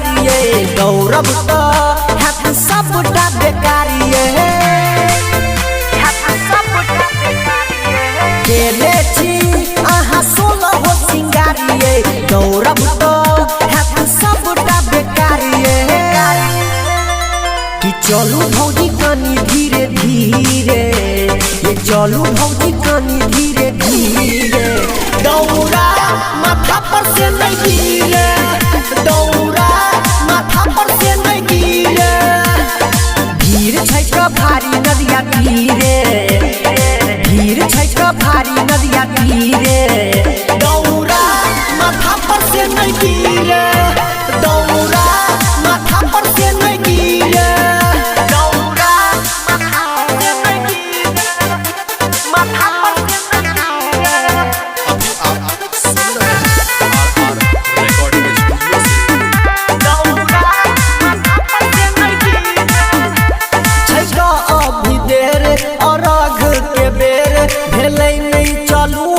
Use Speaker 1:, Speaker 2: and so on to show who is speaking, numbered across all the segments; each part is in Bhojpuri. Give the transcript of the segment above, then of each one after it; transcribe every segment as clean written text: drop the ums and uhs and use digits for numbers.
Speaker 1: सिंगारिए गौरव तो हाथ सबटा बेकारिए केले छी आहा सोलह हो सिंगारिए गौरव तो हाथ सबटा बेकारिए कि चलू भौजी कनी धीरे धीरे ये चलू भौजी कनी धीरे धीरे दौरा माथा पर से नहीं गिरे दौरा माथा पर से नहीं गिरे भीड़ छै का भारी नदिया तीरे भीड़ छै का भारी नदिया तीरे दौरा माथा पर से नहीं गिरे दौरा माथा पर से नहीं गिरे दौरा माथा पर से नहीं गिरे माथा पर से नहीं गिरे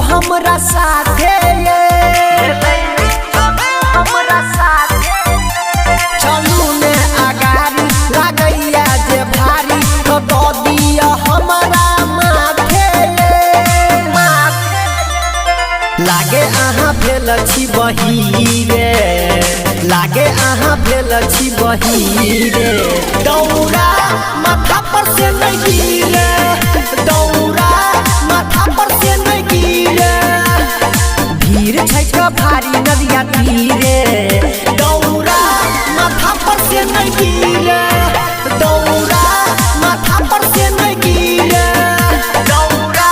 Speaker 1: हमरा साथे चलू ने आगारी लागैया जे भारी तो दऽ दिया हमरा माथे लागे अहाँ भेल छी बहिरे लागे अहाँ भेल छी बहिरे दौरा माथा पर से नहीं गिरे दौरा माथा पर से नहीं गिरे भीड़ छै का भारी नदिया तीरे दौरा माथा पर से नहीं गिरे दौरा माथा पर से नहीं गिरे दौरा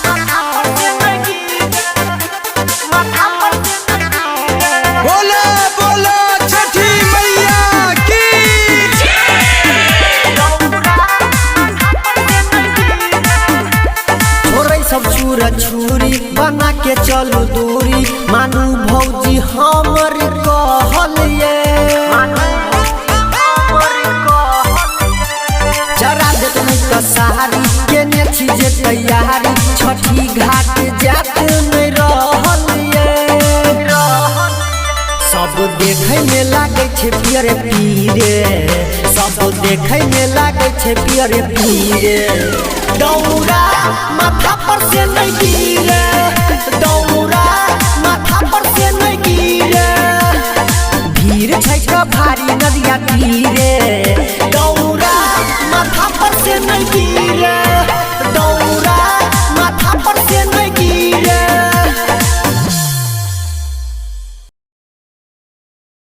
Speaker 1: माथा पर से नहीं गिरे माथा पर से नहीं गिरे
Speaker 2: बोले बोले छठी मैया की
Speaker 1: छोड़ै सब चूर छुरी बना के चलू दूरी मानू भौजी हमर कहल ये जरा देत नहीं तो सारी केने छी जे तैयारी छठी घाट जात नहीं रहल ये सब देखै में लागे छे पियरे पीरे सब देखै में लागे छे पियरे पीरे दौरा माथा